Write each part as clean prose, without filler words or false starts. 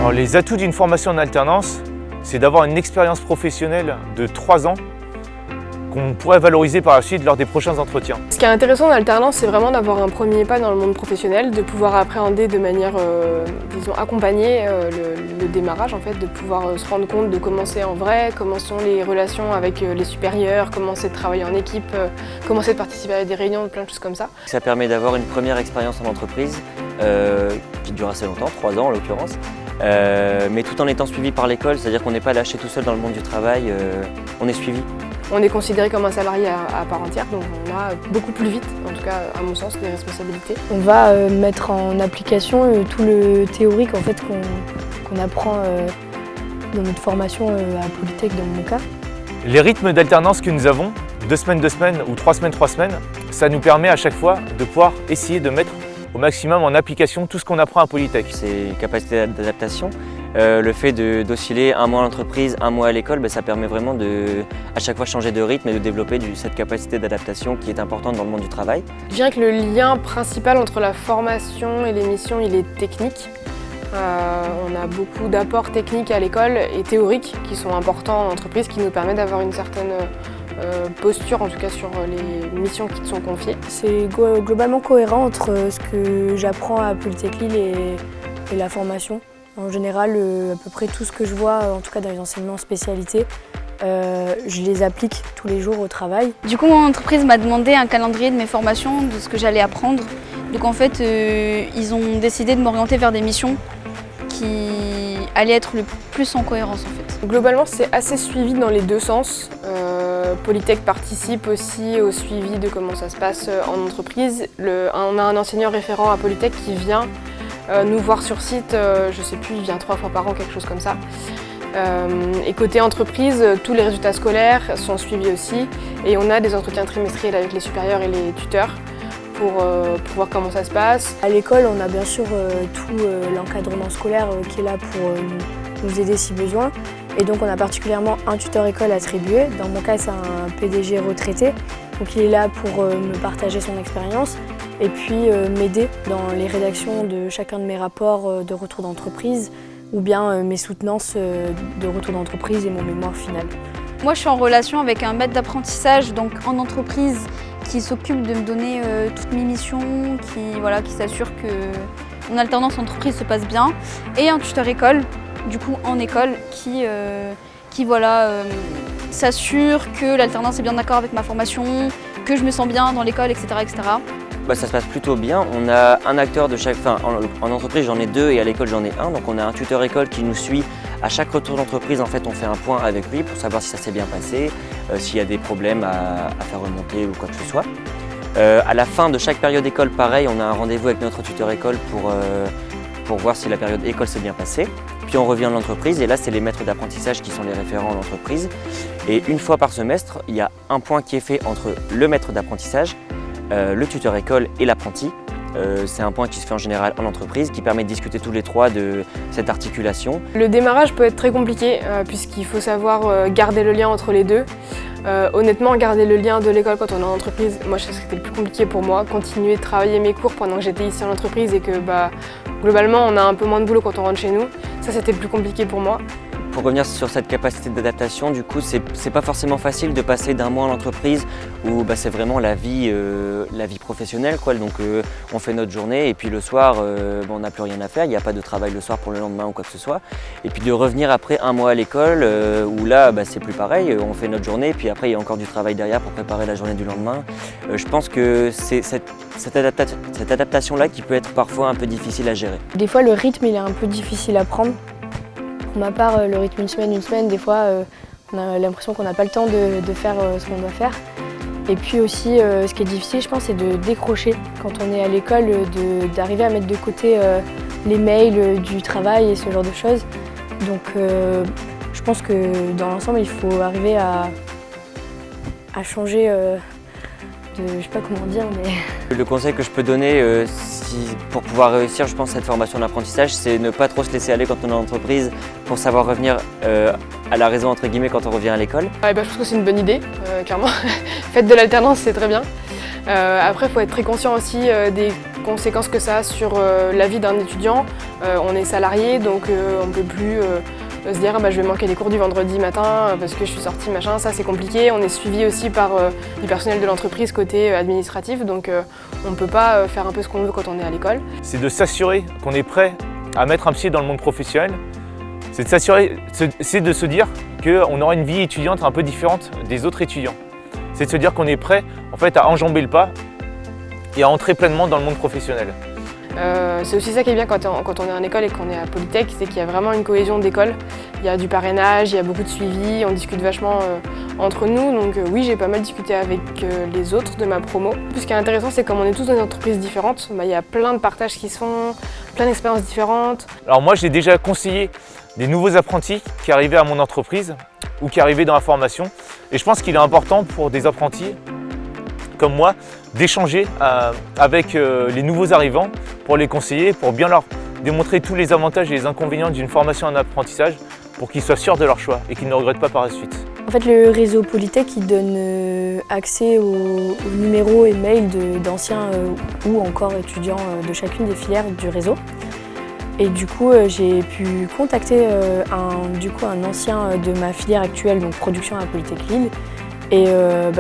Alors, les atouts d'une formation en alternance, c'est d'avoir une expérience professionnelle de 3 ans qu'on pourrait valoriser par la suite lors des prochains entretiens. Ce qui est intéressant en alternance, c'est vraiment d'avoir un premier pas dans le monde professionnel, de pouvoir appréhender de manière, disons, accompagnée le démarrage, en fait, de pouvoir se rendre compte de comment c'est en vrai, comment sont les relations avec les supérieurs, comment c'est de travailler en équipe, comment c'est de participer à des réunions, plein de choses comme ça. Ça permet d'avoir une première expérience en entreprise qui dure assez longtemps, 3 ans en l'occurrence, mais tout en étant suivi par l'école, c'est-à-dire qu'on n'est pas lâché tout seul dans le monde du travail, on est suivi. On est considéré comme un salarié à part entière, donc on a beaucoup plus vite, en tout cas à mon sens, des responsabilités. On va mettre en application tout le théorique en fait, qu'on apprend dans notre formation à Polytech dans mon cas. Les rythmes d'alternance que nous avons, 2 semaines, 2 semaines ou 3 semaines, 3 semaines, ça nous permet à chaque fois de pouvoir essayer de mettre au maximum en application tout ce qu'on apprend à Polytech. C'est capacité d'adaptation. Le fait d'osciller un mois à l'entreprise, un mois à l'école, ça permet vraiment de à chaque fois changer de rythme et de développer cette capacité d'adaptation qui est importante dans le monde du travail. Je dirais que le lien principal entre la formation et les missions, il est technique. On a beaucoup d'apports techniques à l'école et théoriques qui sont importants en entreprise, qui nous permettent d'avoir une certaine posture, en tout cas sur les missions qui te sont confiées. C'est globalement cohérent entre ce que j'apprends à Polytech Lille et la formation. En général, à peu près tout ce que je vois, en tout cas dans les enseignements spécialités, je les applique tous les jours au travail. Du coup, mon entreprise m'a demandé un calendrier de mes formations, de ce que j'allais apprendre. Donc en fait, ils ont décidé de m'orienter vers des missions qui allaient être le plus en cohérence en fait. Globalement, c'est assez suivi dans les deux sens. Polytech participe aussi au suivi de comment ça se passe en entreprise. On a un enseignant référent à Polytech qui vient nous voir sur site, je sais plus, il vient 3 fois par an, quelque chose comme ça. Et côté entreprise, tous les résultats scolaires sont suivis aussi et on a des entretiens trimestriels avec les supérieurs et les tuteurs pour voir comment ça se passe. À l'école, on a bien sûr tout l'encadrement scolaire qui est là pour nous aider si besoin. Et donc on a particulièrement un tuteur école attribué. Dans mon cas, c'est un PDG retraité. Donc il est là pour me partager son expérience et puis m'aider dans les rédactions de chacun de mes rapports de retour d'entreprise ou bien mes soutenances de retour d'entreprise et mon mémoire final. Moi, je suis en relation avec un maître d'apprentissage donc en entreprise qui s'occupe de me donner toutes mes missions, qui s'assure que mon alternance entreprise se passe bien, et un tuteur école, du coup en école, qui s'assure que l'alternance est bien d'accord avec ma formation, que je me sens bien dans l'école, etc., etc. Ça se passe plutôt bien. On a un acteur de chaque. En entreprise, j'en ai 2 et à l'école, j'en ai 1. Donc, on a un tuteur école qui nous suit à chaque retour d'entreprise. En fait, on fait un point avec lui pour savoir si ça s'est bien passé, s'il y a des problèmes à faire remonter ou quoi que ce soit. À la fin de chaque période école, pareil, on a un rendez-vous avec notre tuteur école pour voir si la période école s'est bien passée. Puis on revient à l'entreprise et là, c'est les maîtres d'apprentissage qui sont les référents en entreprise. Et une fois par semestre, il y a un point qui est fait entre le maître d'apprentissage, le tuteur école et l'apprenti. C'est un point qui se fait en général en entreprise, qui permet de discuter tous les 3 de cette articulation. Le démarrage peut être très compliqué puisqu'il faut savoir garder le lien entre les deux. Honnêtement, garder le lien de l'école quand on est en entreprise, moi je sais que c'était le plus compliqué pour moi. Continuer de travailler mes cours pendant que j'étais ici en entreprise et que globalement on a un peu moins de boulot quand on rentre chez nous, ça c'était le plus compliqué pour moi. Pour revenir sur cette capacité d'adaptation, du coup, c'est pas forcément facile de passer d'un mois à l'entreprise où c'est vraiment la vie professionnelle, quoi. Donc on fait notre journée et puis le soir, on n'a plus rien à faire, il n'y a pas de travail le soir pour le lendemain ou quoi que ce soit. Et puis de revenir après un mois à l'école où là, c'est plus pareil, on fait notre journée et puis après il y a encore du travail derrière pour préparer la journée du lendemain. Je pense que c'est cette adaptation-là qui peut être parfois un peu difficile à gérer. Des fois, le rythme il est un peu difficile à prendre. Pour ma part, le rythme une semaine, des fois, on a l'impression qu'on n'a pas le temps de faire ce qu'on doit faire. Et puis aussi, ce qui est difficile, je pense, c'est de décrocher quand on est à l'école, d'arriver à mettre de côté les mails du travail et ce genre de choses. Donc, je pense que dans l'ensemble, il faut arriver à changer je sais pas comment dire, mais... Le conseil que je peux donner pour pouvoir réussir, je pense, cette formation d'apprentissage, c'est ne pas trop se laisser aller quand on est en entreprise pour savoir revenir à la raison, entre guillemets, quand on revient à l'école. Je trouve que c'est une bonne idée, clairement. Faites de l'alternance, c'est très bien. Après, il faut être très conscient aussi des conséquences que ça a sur la vie d'un étudiant. On est salarié, donc on ne peut plus se dire je vais manquer les cours du vendredi matin parce que je suis sortie, machin, ça c'est compliqué. On est suivi aussi par du personnel de l'entreprise côté administratif, donc on ne peut pas faire un peu ce qu'on veut quand on est à l'école. C'est de s'assurer qu'on est prêt à mettre un pied dans le monde professionnel. C'est de se dire qu'on aura une vie étudiante un peu différente des autres étudiants. C'est de se dire qu'on est prêt en fait, à enjamber le pas et à entrer pleinement dans le monde professionnel. C'est aussi ça qui est bien quand on est en école et qu'on est à Polytech, c'est qu'il y a vraiment une cohésion d'école. Il y a du parrainage, il y a beaucoup de suivi, on discute vachement entre nous. Donc oui, j'ai pas mal discuté avec les autres de ma promo. Puis ce qui est intéressant, c'est comme on est tous dans des entreprises différentes, il y a plein de partages qui se font, plein d'expériences différentes. Alors moi, j'ai déjà conseillé des nouveaux apprentis qui arrivaient à mon entreprise ou qui arrivaient dans la formation. Et je pense qu'il est important pour des apprentis comme moi d'échanger avec les nouveaux arrivants pour les conseiller, pour bien leur démontrer tous les avantages et les inconvénients d'une formation en apprentissage pour qu'ils soient sûrs de leur choix et qu'ils ne regrettent pas par la suite. En fait, le réseau Polytech il donne accès aux numéros et mails d'anciens ou encore étudiants de chacune des filières du réseau. Et du coup, j'ai pu contacter un ancien de ma filière actuelle, donc production à Polytech Lille. Et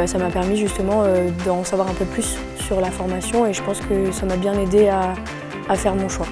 ça m'a permis justement d'en savoir un peu plus sur la formation et je pense que ça m'a bien aidé à faire mon choix.